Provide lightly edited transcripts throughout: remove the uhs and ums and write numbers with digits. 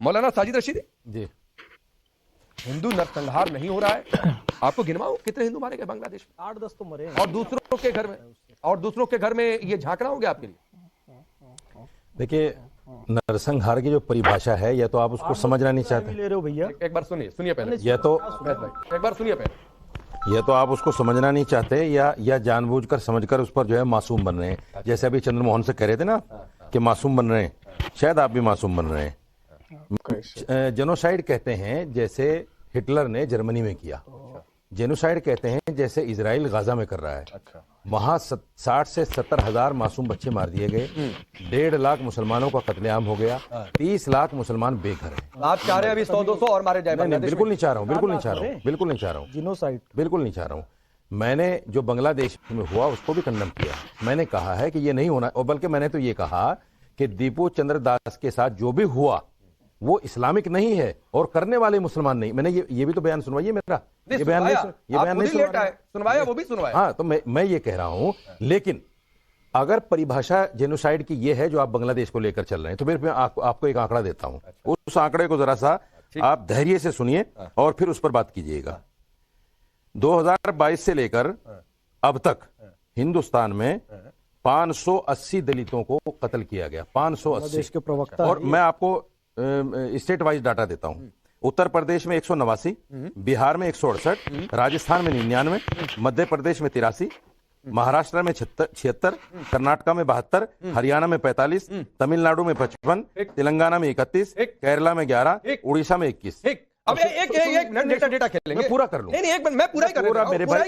मौलाना साजिद रशीदी जी, हिंदू नरसंहार नहीं हो रहा है? आपको गिनवाऊं कितने हिंदू मारे गए बांग्लादेश में? 8-10 तो मरे और दूसरों के घर में ये झांकना हो गया आपके लिए? देखिए नरसंहार की जो परिभाषा है यह तो आप उसको समझना नहीं चाहते। ले रहे हो भैया। एक बार सुनिए पहले, यह तो एक बार सुनिए पहले। यह तो आप उसको समझना नहीं चाहते या जानबूझकर समझकर उस पर जो है मासूम बन रहे हैं। जैसे अभी चंद्रमोहन से कह रहे थे ना कि मासूम बन रहे हैं, शायद आप भी मासूम बन रहे हैं। जेनोसाइड कहते हैं जैसे हिटलर ने जर्मनी में किया, जेनोसाइड कहते हैं जैसे इजराइल गाजा में कर रहा है। वहां 60 से 70 हजार मासूम बच्चे मार दिए गए, 1.5 लाख मुसलमानों का कत्लेआम हो गया, 30 लाख मुसलमान बेघर हैं। आप चाह रहे हैं अभी 100-200 और मारे जाए? नहीं, बिल्कुल नहीं चाह रहा हूँ, बिल्कुल नहीं चाह रहा हूँ, बिल्कुल नहीं चाह रहा हूँ, जिनोसाइड बिल्कुल नहीं चाह रहा हूँ। मैंने जो बांग्लादेश में हुआ उसको भी कंडम किया। मैंने कहा है कि ये नहीं होना, और बल्कि मैंने तो ये कहा कि दीपू चंद्र दास के साथ जो भी हुआ वो इस्लामिक नहीं है और करने वाले मुसलमान नहीं। मैंने ये भी तो बयान सुनवाइए मेरा, ये बयान नहीं सुनवाया, वो भी सुनवाया। हाँ, तो मैं ये कह रहा हूं, लेकिन अगर परिभाषा जेनोसाइड की ये है जो आप बांग्लादेश को लेकर चल रहे हैं, तो फिर मैं आपको एक आंकड़ा देता हूं। उस आंकड़े को जरा सा आप धैर्य से सुनिए और फिर उस पर बात कीजिएगा। 2022 से लेकर अब तक हिंदुस्तान में 580 दलितों को कत्ल किया गया, 580 के प्रवक्ता। और मैं आपको स्टेट वाइज डाटा देता हूं। उत्तर प्रदेश में 189, बिहार में 168, राजस्थान में 99, मध्य प्रदेश में 83, महाराष्ट्र में 76, कर्नाटका में 72, हरियाणा में 45, तमिलनाडु में 55, तेलंगाना में 31, केरला में 11, उड़ीसा में 21। अब एक डेटा खेलेंगे, मैं पूरा कर लूं। नहीं, एक मिनट, मैं पूरा ही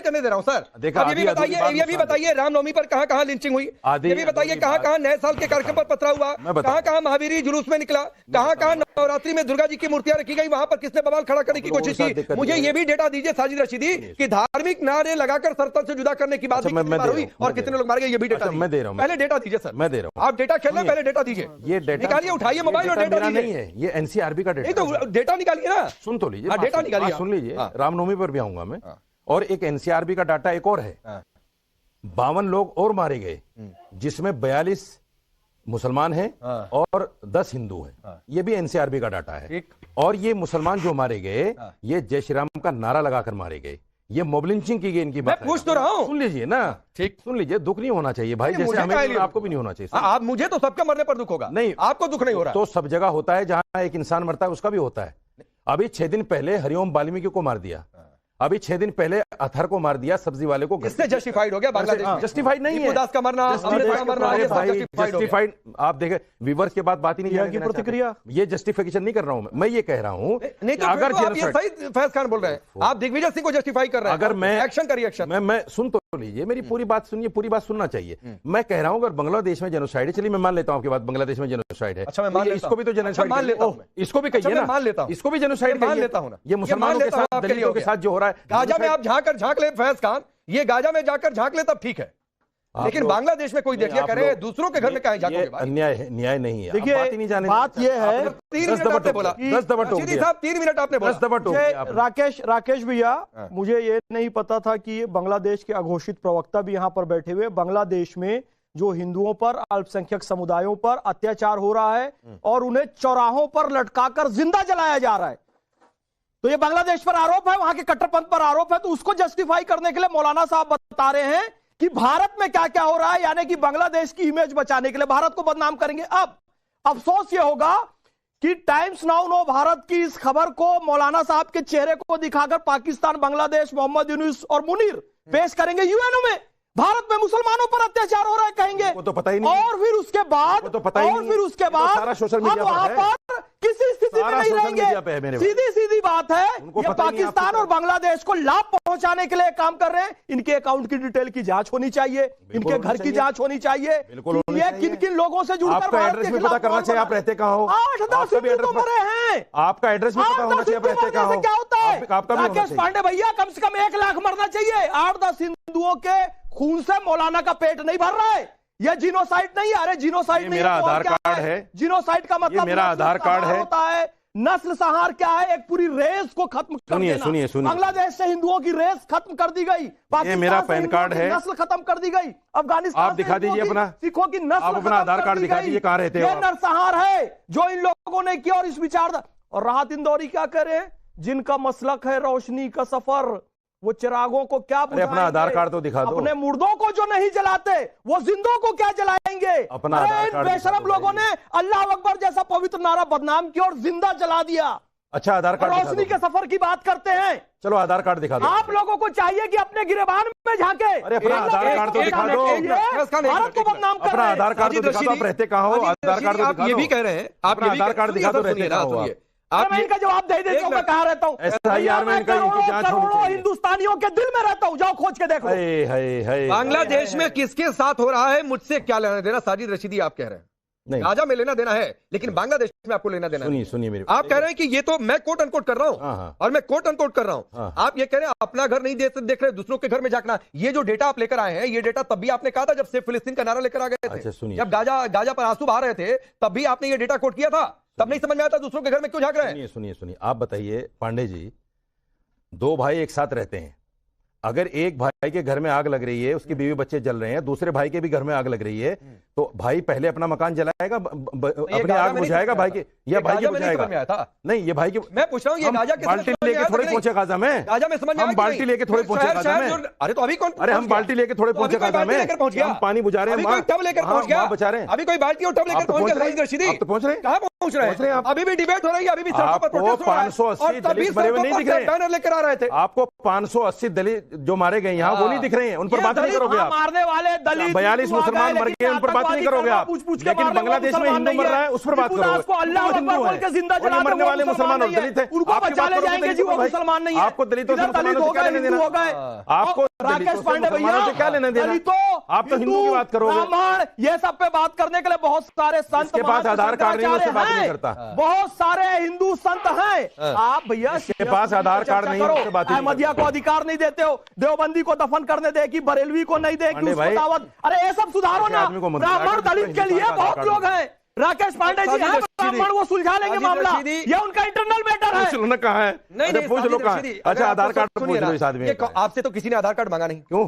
करने दे रहा हूं सर। देखा, अब ये भी बताइए रामनवमी पर कहां लिंचिंग हुई? ये भी बताइए कहां नए साल के कार्यक्रम पर पथरा हुआ? कहां महावीरी जुलूस में निकला? कहां नवरात्रि में दुर्गा जी की मूर्तियां रखी गई? वहां पर किसने बवाल खड़ा करने की कोशिश की? मुझे ये भी डेटा दीजिए साजिद रशीदी कि धार्मिक नारे लगाकर सरतल से जुदा करने की बात हुई और कितने लोग मारे गए, ये भी डेटा मैं दे रहा हूं। पहले डेटा दीजिए सर, मैं दे रहा हूं। आप डेटा खेलना, पहले डेटा दीजिए। ये डेटा निकालिए, उठाइए मोबाइल और डेटा नहीं है, ये एनसीआरबी का डेटा। नहीं तो डेटा निकालिए ना, सुन तो लीजिए, डेटा निकालिए, सुन लीजिए। रामनवमी पर भी आऊंगा मैं। और एक एनसीआरबी का डाटा एक और है, 52 लोग और मारे गए, जिसमें 42 मुसलमान हैं और 10 हिंदू हैं। ये भी एनसीआरबी का डाटा है। और ये मुसलमान जो मारे गए, ये जय श्री राम का नारा लगाकर मारे गए, ये मॉब लिंचिंग की गई इनकी बात। मैं पूछ तो रहा हूं, सुन लीजिए ना, ठीक, सुन लीजिए। दुख नहीं होना चाहिए भाई, जैसे हमें आपको भी नहीं होना चाहिए। आप, मुझे तो सबके मरने पर दुख होगा, नहीं आपको दुख नहीं हो रहा। तो सब जगह होता है, जहां एक इंसान मरता है उसका भी होता है। अभी 6 दिन पहले हरिओम वाल्मीकि को मार दिया, अभी 6 दिन पहले अथर को मार दिया, सब्जी वाले को। इससे जस्टिफाइड हो गया बांग्लादेश? जस्टिफाइड नहीं है। दास का मरना, जस्टिफाइड। आप देखें व्यूअर्स के बाद बात ही नहीं की प्रतिक्रिया, ये जस्टिफिकेशन नहीं कर रहा हूं मैं ये कह रहा हूं नहीं तो अगर आप ये सही फैज खान बोल रहे हैं, आप दिग्विजय सिंह को जस्टिफाई कर रहे हैं। अगर मैं एक्शन करिए, एक्शन। मैं सुन तो लीजिए, मेरी पूरी बात सुनिए, पूरी बात सुनना चाहिए। मैं कह रहा हूं अगर बांग्लादेश में जेनोसाइड है, चलिए मैं मान लेता हूं आपकी बात, बांग्लादेश में जेनोसाइड है। अच्छा, मैं मान लेता हूं। इसको भी तो जेनोसाइड मान लेता हूं, इसको भी कहिए ना, मान लेता हूं, इसको भी जेनोसाइड मान लेता हूं ना। ये मुसलमानों के साथ, दलितों के साथ जो हो रहा है, गाजा में आप झांक ले फैज खान, ये गाजा में जाकर झांक ले तब ठीक है, लेकिन बांग्लादेश में कोई देखिए करे, दूसरों के घर में कहीं झांकोगे? अन्याय है, न्याय नहीं है। देखिए बात ये है, 3 मिनट आपने बोला, 10 दफा टोक दिया साहब, 3 मिनट आपने बोला, 10 दफा टोक दिया आपने। राकेश भैया, मुझे ये नहीं पता था कि बांग्लादेश के अघोषित प्रवक्ता भी यहां पर बैठे हुए। बांग्लादेश में जो हिंदुओं पर, अल्पसंख्यक समुदायों पर अत्याचार हो रहा है और उन्हें चौराहों पर लटकाकर जिंदा जलाया जा रहा है, तो ये बांग्लादेश पर आरोप है, वहां के कट्टरपंथ पर आरोप है। तो उसको जस्टिफाई करने के लिए मौलाना साहब बता रहे हैं कि भारत में क्या क्या हो रहा है, यानी कि बांग्लादेश की इमेज बचाने के लिए भारत को बदनाम करेंगे। अब अफसोस यह होगा कि टाइम्स नाउ नो भारत की इस खबर को मौलाना साहब के चेहरे को दिखाकर पाकिस्तान, बांग्लादेश, मोहम्मद यूनुस और मुनीर पेश करेंगे यूएनओ में। भारत में मुसलमानों पर अत्याचार हो रहा है कहेंगे, वो तो पता ही नहीं। और फिर उसके बाद, तो पता ही नहीं। फिर उसके बाद सारा सोशल मीडिया वहां पर किसी स्थिति में नहीं रहेंगे। सीधी सीधी बात है, ये पाकिस्तान और बांग्लादेश को लाभ पहुंचाने के लिए काम कर रहे हैं। इनके अकाउंट की डिटेल की जांच होनी चाहिए, इनके घर की जांच होनी चाहिए, ये किन किन लोगों से जुड़कर आपका एड्रेस भी पता करना चाहिए, आप रहते कहाँ हो। 8-10 हिंदू तो मरे हैं, आपका एड्रेस भी पता होना चाहिए, आप रहते कहाँ हो। क्या होता है राकेश पांडे भैया, कम से कम 1 लाख मरना चाहिए। 8-10 हिंदुओं के खून से मौलाना का पेट नहीं भर रहा है। यह जीनोसाइड नहीं है। अरे जीनोसाइड नहीं, मेरा आधार कार्ड है, जीनोसाइड का मतलब मेरा आधार कार्ड है, होता है नस्ल संहार क्या है? एक पूरी रेस को खत्म कर सुनिए, देना। सुनिए, सुनिए। बांग्लादेश से हिंदुओं की रेस खत्म कर दी गई, ये मेरा पैन कार्ड है, नस्ल खत्म कर दी गई, अफगानिस्तान आप दिखा दीजिए अपना, सिखों की नस्ल आप अपना आधार कार्ड दिखा दीजिए, कहाँ रहते हो ये आप? नरसंहार है जो इन लोगों ने किया। और इस विचारधारा, और राहत इंदौरी क्या करे, जिनका मसलक है रोशनी का सफर, वो चिरागों को क्या अरे अपना आधार कार्ड तो दिखा दो। अपने मुर्दों को जो नहीं जलाते वो जिंदों को क्या जलाएंगे? अपना अरे आधार इन कार्ड बेशरम दिखा दो लोगों ने अल्लाह अकबर जैसा पवित्र नारा बदनाम किया और जिंदा जला दिया। अच्छा आधार कार्ड दिखा रोशनी दो। के सफर की बात करते हैं। चलो आधार कार्ड दिखा दो। आप लोगों को चाहिए कि अपने गिरेबान में झांके। अरे अपना आधार कार्ड तो दिखा दो। भारत को बदनाम कर अपना रहे हैं। आधार कार्ड तो दिखा दो, आप रहते कहाँ हो? आधार कार्ड तो आप दिखा ये दो। भी कह रहे हैं, आप अपना ये भी आधार कार्ड दिखा दो, रहते कहाँ हो आप? मैं इनका जवाब दे देता हूं, मैं कहाँ रहता हूँ? SIR में इनका इनकी जांच होनी करोड़ों चाहिए। हिंदुस्तानियों के दिल में रहता हूँ, जाओ खोज के देखो। हाय हाय हाय। बांग्लादेश में किसके साथ हो रहा है मुझसे क्या लेना देना? साजिद रशीदी आप कह रहे हैं नहीं, गाजा में लेना देना है, लेकिन बांग्लादेश में आपको लेना देना सुनिए नहीं। सुनिए मेरी आप कह रहे हैं कि ये तो मैं कोट अनकोट कर रहा हाँ, हूं हाँ। और मैं कोट अनकोट कर रहा हूं। हाँ। आप ये कह रहे हैं अपना घर नहीं देख रहे, दूसरों के घर में झांकना। ये जो डेटा आप लेकर आए हैं, ये डेटा तब भी आपने कहा था जब से फिलिस्तीन का नारा लेकर आ गए थे। अच्छा, सुनिए। जब गाजा पर आंसू बहा रहे थे तब भी आपने ये डेटा कोट किया था, तब नहीं समझ में आया था दूसरों के घर में क्यों झांक रहे हैं? सुनिए सुनिए सुनिए, आप बताइए पांडे जी, दो भाई एक साथ रहते हैं, अगर एक भाई के घर में आग लग रही है, उसकी बीवी बच्चे जल रहे हैं, दूसरे भाई के भी घर में आग लग रही है, तो भाई पहले अपना मकान जलाएगा, अपनी आग बुझाएगा भाई के, या भाई के बुझाएगा? नहीं, ये भाई की मैं पूछ रहा हूँ, ये गाजा बाल्टी लेके थोड़े पहुंचे गाजा में? गाजा में समझ में हम बाल्टी लेके थोड़े पहुंचे गाजा में? अरे तो अभी कौन? अरे हम बाल्टी लेके थोड़े पहुंचे गाजा में, हम पानी बुझा रहे हैं, कोई टब लेकर पहुंच गया, बचा रहे हैं। अभी कोई बाल्टी और टब लेकर पहुंच गया। आप तो पहुंच रहे हैं, कहां पहुंच रहे हैं? अभी भी डिबेट हो रही है, अभी भी सड़कों पर प्रोटेस्ट हो रहा है। 580 दलित मरे हुए नहीं दिख रहे, बैनर लेकर आ रहे थे। आपको 580 दलित जो मारे गए यहाँ वो नहीं दिख रहे हैं, उन पर बात नहीं करोगे आप? मारने वाले दलित 42 मुसलमान मर गए, उन पर बात नहीं करोगे आप? लेकिन बांग्लादेश में हिंदू मर रहा है, उस पर बात करोगे? अल्लाह अकबर बोल के जिंदा और ये जलाते मरने वाले मुसलमान और दलित है, उनको आपकी बचा बात ले करोगे जाएंगे जी, दलितों वो को भाई? मुसलमान नहीं है। आपको दलितों से इधर दलित मुसलमानों हो से क्या गए, लेना हिंदू हो देना? गए। आपको राकेश दलितों से पांडे मुसलमानों से क्या लेना देना? आप तो हिंदू की बात करोगे। ब्राह्मण, ये सब पे बात करने के लिए बहुत सारे संत, जिसके पास आधार कार्ड नहीं, उससे बात नहीं हैं। करता। बहुत सारे हिंदू संत हैं। आप भैया जिसके पास आधार कार्ड नहीं, उससे बात ही नहीं अहमदिया को अधिकार नहीं देते हो, देवबंदी को दफन करने दे कि बरेलवी को नहीं दे कि पांडे उसको भाई, दावत। अरे ये सब सुधारो ना। आदमी को मत- ब्राह्मण दलित के लिए बहुत लोग हैं। राकेश पांडे जी हैं ब्राह्मण, वो सुलझा लेंगे मामला, ये उनका इंटरनल मैटर है। पूछ लो ना कहाँ है? नहीं पूछ लो कहाँ है? अच्छा आधार कार्ड पूछ लो इस आदमी का। आपसे तो किसी ने आधार कार्ड मांगा नहीं, क्यों?